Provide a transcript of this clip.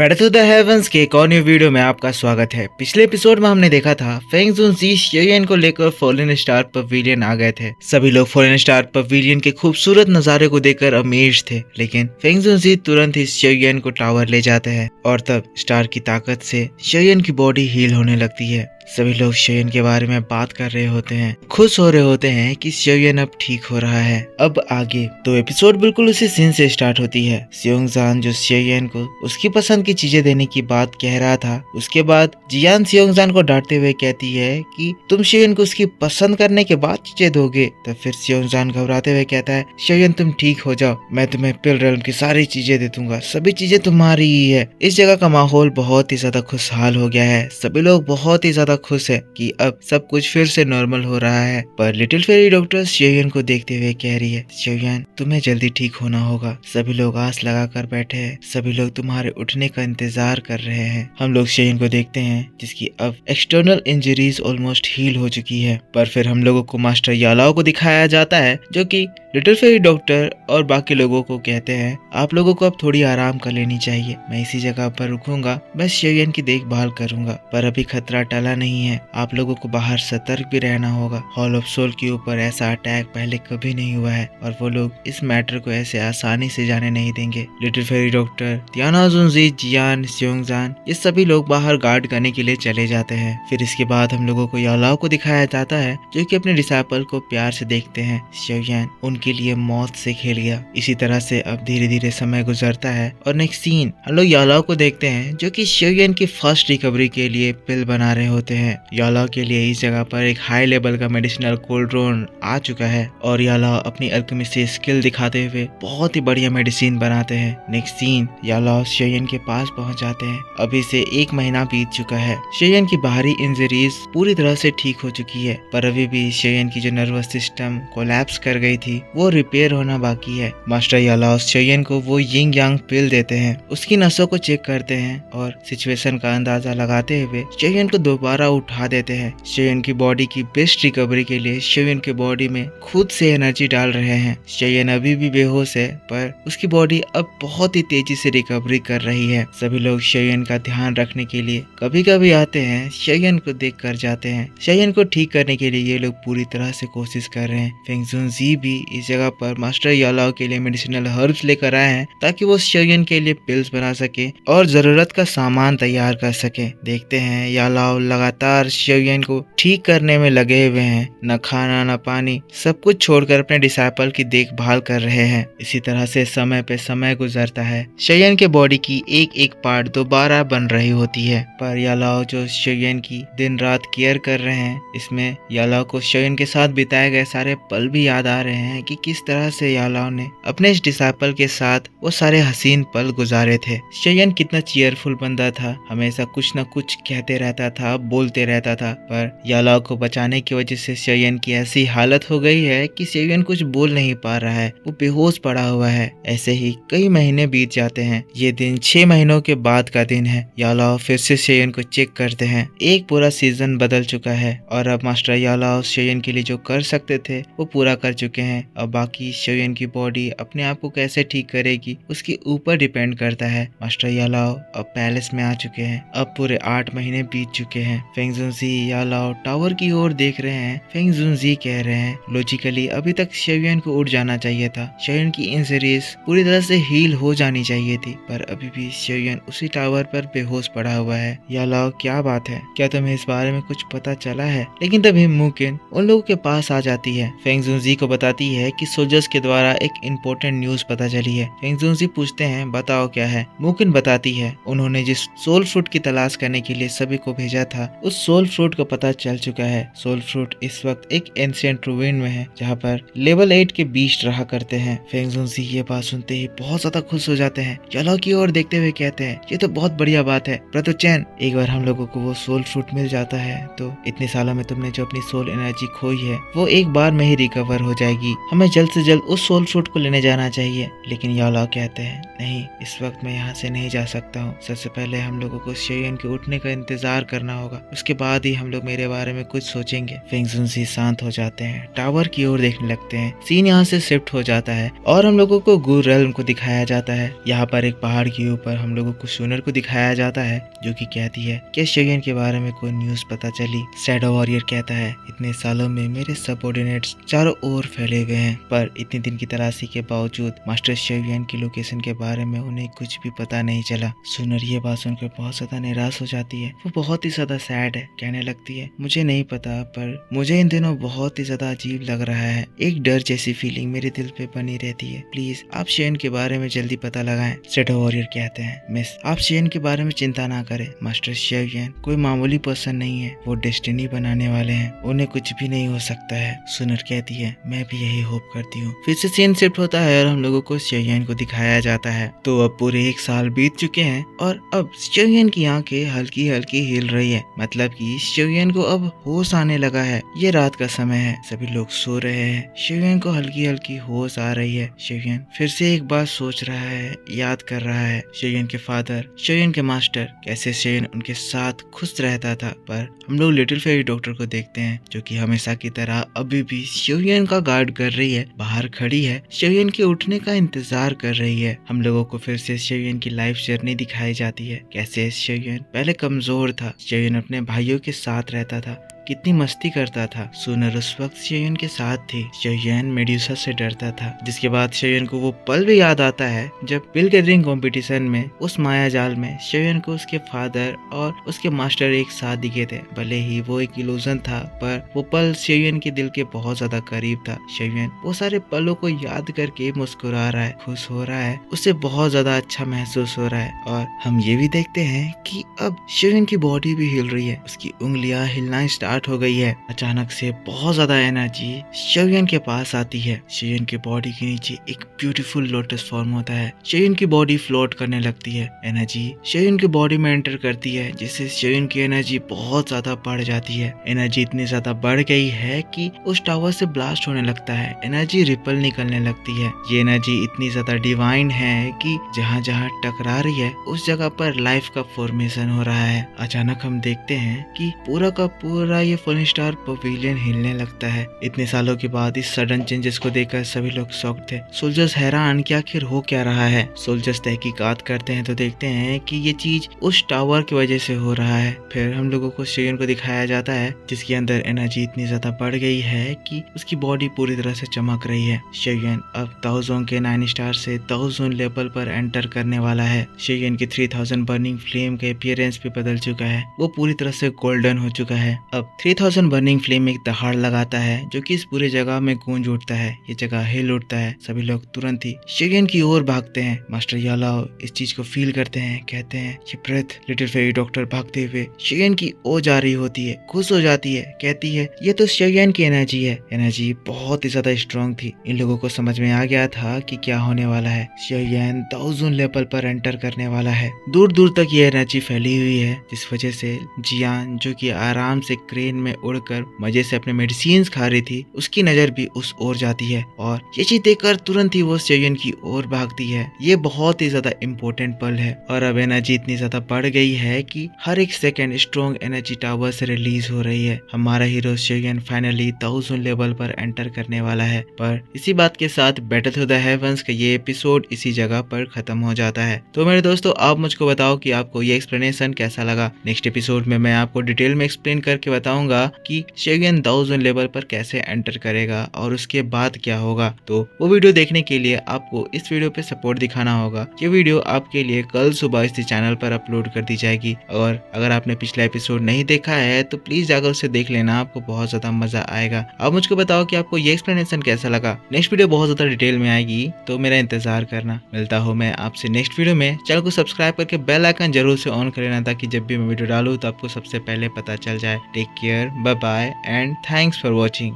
Battle to the heavens के एक और न्यू वीडियो में आपका स्वागत है। पिछले एपिसोड में हमने देखा था फेंग जूनजी शेयन को लेकर फॉलन स्टार पवेलियन आ गए थे। सभी लोग फॉलन स्टार पवेलियन के खूबसूरत नजारे को देखकर अमेज थे, लेकिन फेंग जूनजी तुरंत ही शेयन को टावर ले जाते हैं और तब स्टार की ताकत से शेयन की बॉडी हील होने लगती है। सभी लोग शेयन के बारे में बात कर रहे होते हैं, खुश हो रहे होते हैं कि शेयन अब ठीक हो रहा है। अब आगे तो एपिसोड बिल्कुल उसी सीन से स्टार्ट होती है। सियोंगजान जो शेयन को उसकी पसंद की चीजें देने की बात कह रहा था, उसके बाद जियान सियोंगजान को डांटते हुए कहती है कि तुम शेयन को उसकी पसंद करने के बाद चीजें दोगे। तब फिर सियोंगजान घबराते हुए कहता है, शेयन तुम ठीक हो जाओ, मैं तुम्हें पिल रेल्म की सारी चीजें दे दूंगा, सभी चीजें तुम्हारी ही है। इस जगह का माहौल बहुत ही ज्यादा खुशहाल हो गया है। सभी लोग बहुत ही ज्यादा खुश है कि अब सब कुछ फिर से नॉर्मल हो रहा है। पर लिटिल फेरी डॉक्टर शेयन को देखते हुए कह रही है, शेयन तुम्हें जल्दी ठीक होना होगा। सभी लोग आस लगा कर बैठे हैं, सभी लोग तुम्हारे उठने का इंतजार कर रहे हैं। हम लोग शेयन को देखते हैं जिसकी अब एक्सटर्नल इंजरीज ऑलमोस्ट हील हो चुकी है। पर फिर हम लोगों को मास्टर यालाओ को दिखाया जाता है जो कि लिटिल फेरी डॉक्टर और बाकी लोगों को कहते हैं, आप लोगों को अब थोड़ी आराम कर लेनी चाहिए, मैं इसी जगह पर रुकूंगा, बस शेयन की देखभाल करूंगा। पर अभी खतरा टला नहीं है, आप लोगों को बाहर सतर्क भी रहना होगा। हॉल ऑफ सोल के ऊपर ऐसा अटैक पहले कभी नहीं हुआ है और वो लोग इस मैटर को ऐसे आसानी से जाने नहीं देंगे। लिटिल फेरी डॉक्टर, तियाना जुनजी, जियान, सियोंगजान ये सभी लोग बाहर गार्ड करने के लिए चले जाते हैं। फिर इसके बाद हम लोगों को यालाओ को दिखाया जाता है जो कि अपने डिसाइपल को प्यार से देखते हैं। शेयन उनके लिए मौत से खेल गया। इसी तरह से अब धीरे धीरे समय गुजरता है और नेक्स्ट सीन हम लोग यालाओ को देखते हैं जो कि शेयन की फर्स्ट रिकवरी के लिए पिल बना रहे होते हैं। यालाओ के लिए इस जगह पर एक हाई लेवल का मेडिसिनल कोल्ड्रोन आ चुका है और यालाओ अपनी अल्केमी से स्किल दिखाते हुए बहुत ही बढ़िया मेडिसिन बनाते हैं। नेक्स्ट सीन यालाओ शेयन के पास पहुंच जाते हैं। अभी से 1 महीना बीत चुका है। शेयन की बाहरी इंजरीज पूरी तरह से ठीक हो चुकी है, पर अभी भी शेयन की जो नर्वस सिस्टम कोलैप्स कर गई थी वो रिपेयर होना बाकी है। मास्टर यालाओ शेयन को वो यिंग यांग पिल देते हैं, उसकी नसों को चेक करते हैं और सिचुएशन का अंदाजा लगाते हुए शेयन को दोबारा उठा देते हैं। शेयन की बॉडी की बेस्ट रिकवरी के लिए शेयन के बॉडी में खुद से एनर्जी डाल रहे हैं। शेयन अभी भी बेहोश है पर उसकी बॉडी अब बहुत ही तेजी से रिकवरी कर रही है। सभी लोग शेयन का ध्यान रखने के लिए कभी कभी आते हैं, शेयन को देख कर जाते हैं। शेयन को ठीक करने के लिए ये लोग पूरी तरह से कोशिश कर रहे हैं। फेंग जूनजी भी इस जगह पर मास्टर यालाओ के लिए मेडिसिनल हर्ब्स लेकर आए हैं ताकि वो शेयन के लिए पिल्स बना सके और जरूरत का सामान तैयार कर सके। देखते हैं यालाओ लगातार शेयन को ठीक करने में लगे हुए हैं, न खाना न पानी, सब कुछ छोड़कर अपने डिसाइपल की देखभाल कर रहे हैं। इसी तरह से समय पे समय गुजरता है। शेयन के बॉडी की एक एक पार्ट दोबारा बन रही होती है, पर यालाओ जो शेयन की दिन रात केयर कर रहे हैं, इसमें यालाओ को शेयन के साथ बिताए गए सारे पल भी याद आ रहे हैं कि किस तरह से यालाओ ने अपने इस डिसाइपल के साथ वो सारे हसीन पल गुजारे थे। शेयन कितना चीयरफुल बंदा था, हमेशा कुछ न कुछ कहते रहता था, बोलते रहता था, पर यालाओ को बचाने की वजह से शेयन की ऐसी हालत हो गई है कि शेयन कुछ बोल नहीं पा रहा है, वो बेहोश पड़ा हुआ है। ऐसे ही कई महीने बीत जाते हैं। ये दिन 6 महीनों के बाद का दिन है। यालाओ फिर से शेयन को चेक करते हैं। एक पूरा सीजन बदल चुका है और अब मास्टर यालाओ शेयन के लिए जो कर सकते थे वो पूरा कर चुके हैं। अब बाकी शेयन की बॉडी अपने आप को कैसे ठीक करेगी उसके ऊपर डिपेंड करता है। मास्टर यालाओ अब पैलेस में आ चुके हैं। अब पूरे 8 महीने बीत चुके हैं। फेंग जूनजी यालाओ टावर की ओर देख रहे हैं। फेंग जूनजी कह रहे हैं, लॉजिकली अभी तक शेयन को उड़ जाना चाहिए था, शेयन की इंजरीज पूरी तरह से हील हो जानी चाहिए थी, पर अभी भी शेयन उसी टावर पर बेहोश पड़ा हुआ है। यालाओ क्या बात है, क्या तुम्हें इस बारे में कुछ पता चला है? लेकिन तभी मुकिन उन लोगों के पास आ जाती है। फेंग जूनजी को बताती है कि सोल्जर्स के द्वारा एक इम्पोर्टेंट न्यूज पता चली है। फेंग जूनजी पूछते हैं, बताओ क्या है? मुकिन बताती है, उन्होंने जिस सोल फ्रूट की तलाश करने के लिए सभी को भेजा था, उस सोल फ्रूट का पता चल चुका है। सोल फ्रूट इस वक्त एक एंशिएंट रूइन में है जहाँ पर लेवल 8 के बीस्ट रहा करते हैं। फेंग जूनजी ये बात सुनते ही बहुत ज्यादा खुश हो जाते हैं। यालाओ की ओर देखते हुए कहते हैं, ये तो बहुत बढ़िया बात है ब्रदर चैन, एक बार हम लोगों को वो सोल फ्रूट मिल जाता है तो इतने सालों में तुमने जो अपनी सोल एनर्जी खोई है वो एक बार में ही रिकवर हो जाएगी। हम हमें जल्द से जल्द उस सोल फ्रूट को लेने जाना चाहिए। लेकिन यालाओ कहते हैं नहीं, इस वक्त मैं यहाँ से नहीं जा सकता हूँ। सबसे पहले हम लोगों को शेयन के उठने का इंतजार करना होगा, उसके बाद ही हम लोग मेरे बारे में कुछ सोचेंगे। फेंग जुनसी शांत हो जाते हैं, टावर की ओर देखने लगते हैं। सीन यहाँ से शिफ्ट हो जाता है और हम लोगों को गू रेल्म को दिखाया जाता है। यहाँ पर एक पहाड़ के ऊपर हम लोगों को शूनर को दिखाया जाता है, जो कि कहती है कि शेयन के बारे में कोई न्यूज पता चली। शैडो वॉरियर कहता है इतने सालों में मेरे सबऑर्डिनेट्स चारों ओर फैले हुए हैं, पर इतने दिन की तलाशी के बावजूद मास्टर शेयन की लोकेशन के बारे में उन्हें कुछ भी पता नहीं चला। शूनर ये बात सुनकर बहुत ज्यादा निराश हो जाती है। वो बहुत ही ज्यादा सैड है, कहने लगती है मुझे नहीं पता, पर मुझे इन दिनों बहुत ही ज्यादा अजीब लग रहा है। एक डर जैसी फीलिंग मेरे दिल पे बनी रहती है। प्लीज आप शेयन के बारे में जल्दी पता लगाएं। शैडो वॉरियर कहते हैं मिस, आप शेयन के बारे में चिंता ना करें। मास्टर शेयन कोई मामूली पर्सन नहीं है, वो डेस्टिनी बनाने वाले हैं, उन्हें कुछ भी नहीं हो सकता है। शूनर कहती है मैं भी यही होप करती हूँ। फिर से सीन शिफ्ट होता है और हम लोगों को शेयन को दिखाया जाता है। तो अब पूरे 1 साल बीत चुके हैं और अब शेयन की आंखें हल्की हल्की हिल रही है, मतलब कि शेयन को अब होश आने लगा है। ये रात का समय है, सभी लोग सो रहे हैं। शेयन को हल्की हल्की होश आ रही है। शेयन फिर से एक बात सोच रहा है, याद कर रहा है शेयन के फादर, शेयन के मास्टर, कैसे शेयन उनके साथ खुश रहता था। पर हम लोग लिटिल फेरी डॉक्टर को देखते हैं, जो कि हमेशा की तरह अभी भी शेयन का गार्ड कर रही है, बाहर खड़ी है, शेयन के उठने का इंतजार कर रही है। हम लोगों को फिर से शेयन की लाइफ जर्नी दिखाई जाती है, कैसे शेयन पहले कमजोर था, शेयन अपने भाइयों के साथ रहता था, कितनी मस्ती करता था। शूनर उस वक्त शेयन के साथ थी। शेयन मेड्यूसा से डरता था, जिसके बाद शेयन को वो पल भी याद आता है जब बिल गैदरिंग कंपटीशन में उस माया जाल में शेयन को उसके फादर और उसके मास्टर एक साथ दिखे थे। भले ही वो एक इल्यूजन था, पर वो पल शेयन के दिल के बहुत ज्यादा करीब था। शेयन वो सारे पलों को याद करके मुस्कुरा रहा है, खुश हो रहा है, उसे बहुत ज्यादा अच्छा महसूस हो रहा है। और हम ये भी देखते हैं कि अब शेयन की बॉडी भी हिल रही है, उसकी उंगलियां हिलना स्टार्ट हो गई है। अचानक से बहुत ज्यादा एनर्जी शेयन के पास आती है। शेयन के बॉडी के नीचे एक ब्यूटीफुल लोटस फॉर्म होता है। शेयन की बॉडी फ्लोट करने लगती है। एनर्जी शेयन की बॉडी में एंटर करती है, जिससे शेयन की एनर्जी बहुत ज्यादा बढ़ जाती है। एनर्जी इतनी ज्यादा बढ़ गई है कि उस टावर से ब्लास्ट होने लगता है, एनर्जी रिपल निकलने लगती है। ये एनर्जी इतनी ज्यादा डिवाइन है कि जहाँ जहाँ टकरा रही है उस जगह पर लाइफ का फॉर्मेशन हो रहा है। अचानक हम देखते हैं कि पूरा का पूरा ये फॉलन स्टार पवेलियन हिलने लगता है। इतने सालों के बाद इस सडन चेंजेस को देखकर सभी लोग शॉक थे। सोल्जर्स हैरान कि आखिर हो क्या रहा है। सोल्जर्स तहकीकात करते हैं तो देखते हैं कि ये चीज उस टावर की वजह से हो रहा है। फिर हम लोगों को शेयन को दिखाया जाता है, जिसके अंदर एनर्जी इतनी ज्यादा बढ़ गई है कि उसकी बॉडी पूरी तरह से चमक रही है। शेयन अब 1000 के 9 स्टार से 1000 लेवल पर एंटर करने वाला है। शेयन की 3000 बर्निंग फ्लेम का अपीयरेंस भी बदल चुका है, वो पूरी तरह से गोल्डन हो चुका है। अब 3000 बर्निंग फ्लेम एक दहाड़ लगाता है, जो कि इस पूरे जगह में गूंज उठता है। ये जगह हिल उठता है। सभी लोग तुरंत ही शेयन की ओर भागते हैं। मास्टर यालाओ इस चीज को फील करते हैं, कहते हैं ये ब्रेथ। लिटिल फेरी डॉक्टर भागते हुए शेयन की ओर जा रही होती है, खुश हो जाती है, कहती है ये तो शेयन की एनर्जी है। एनर्जी बहुत ही ज्यादा स्ट्रॉन्ग थी। इन लोगों को समझ में आ गया था कि क्या होने वाला है। शेयन 1000 लेवल पर एंटर करने वाला है। दूर दूर तक ये एनर्जी फैली हुई है, जिस वजह से जियान, जो कि आराम से क्रेन में उड़कर मजे से अपने मेडिसिन खा रही थी, उसकी नजर भी उस ओर जाती है और ये चीज देखकर तुरंत ही वो शेयन की ओर भागती है। ये बहुत ही ज्यादा इम्पोर्टेंट पल है। और अब एनर्जी इतनी ज्यादा बढ़ गई है कि हर एक सेकंड स्ट्रॉन्ग एनर्जी टावर से रिलीज हो रही है। हमारा हीरो शेयन फाइनली 1000 लेवल पर एंटर करने वाला है। पर इसी बात के साथ बैटल थ्रू द हेवंस का ये एपिसोड इसी जगह पर खत्म हो जाता है। तो मेरे दोस्तों, आप मुझको बताओ कि आपको ये एक्सप्लेनेशन कैसा लगा। नेक्स्ट एपिसोड में मैं आपको डिटेल में एक्सप्लेन करके बताऊंगा कि शेयन 1000 लेवल पर कैसे एंटर करेगा और उसके बाद क्या होगा। तो वो वीडियो देखने के लिए आपको इस वीडियो पे सपोर्ट दिखाना होगा। ये वीडियो आपके लिए कल सुबह इस चैनल पर अपलोड कर दी जाएगी। और अगर आपने पिछला एपिसोड नहीं देखा है तो प्लीज जाकर उसे देख लेना, आपको बहुत ज्यादा मजा आएगा। अब मुझको बताओ कि आपको ये एक्सप्लेनेशन कैसा लगा। नेक्स्ट वीडियो बहुत ज्यादा डिटेल में आएगी, तो मेरा इंतजार करना। मिलता हूँ मैं आपसे नेक्स्ट वीडियो में। चैनल को सब्सक्राइब करके बेल आइकन जरूर से ऑन कर लेना, ताकि जब भी मैं वीडियो डालूँ तो आपको सबसे पहले पता चल जाए। Take care, bye bye and thanks for watching.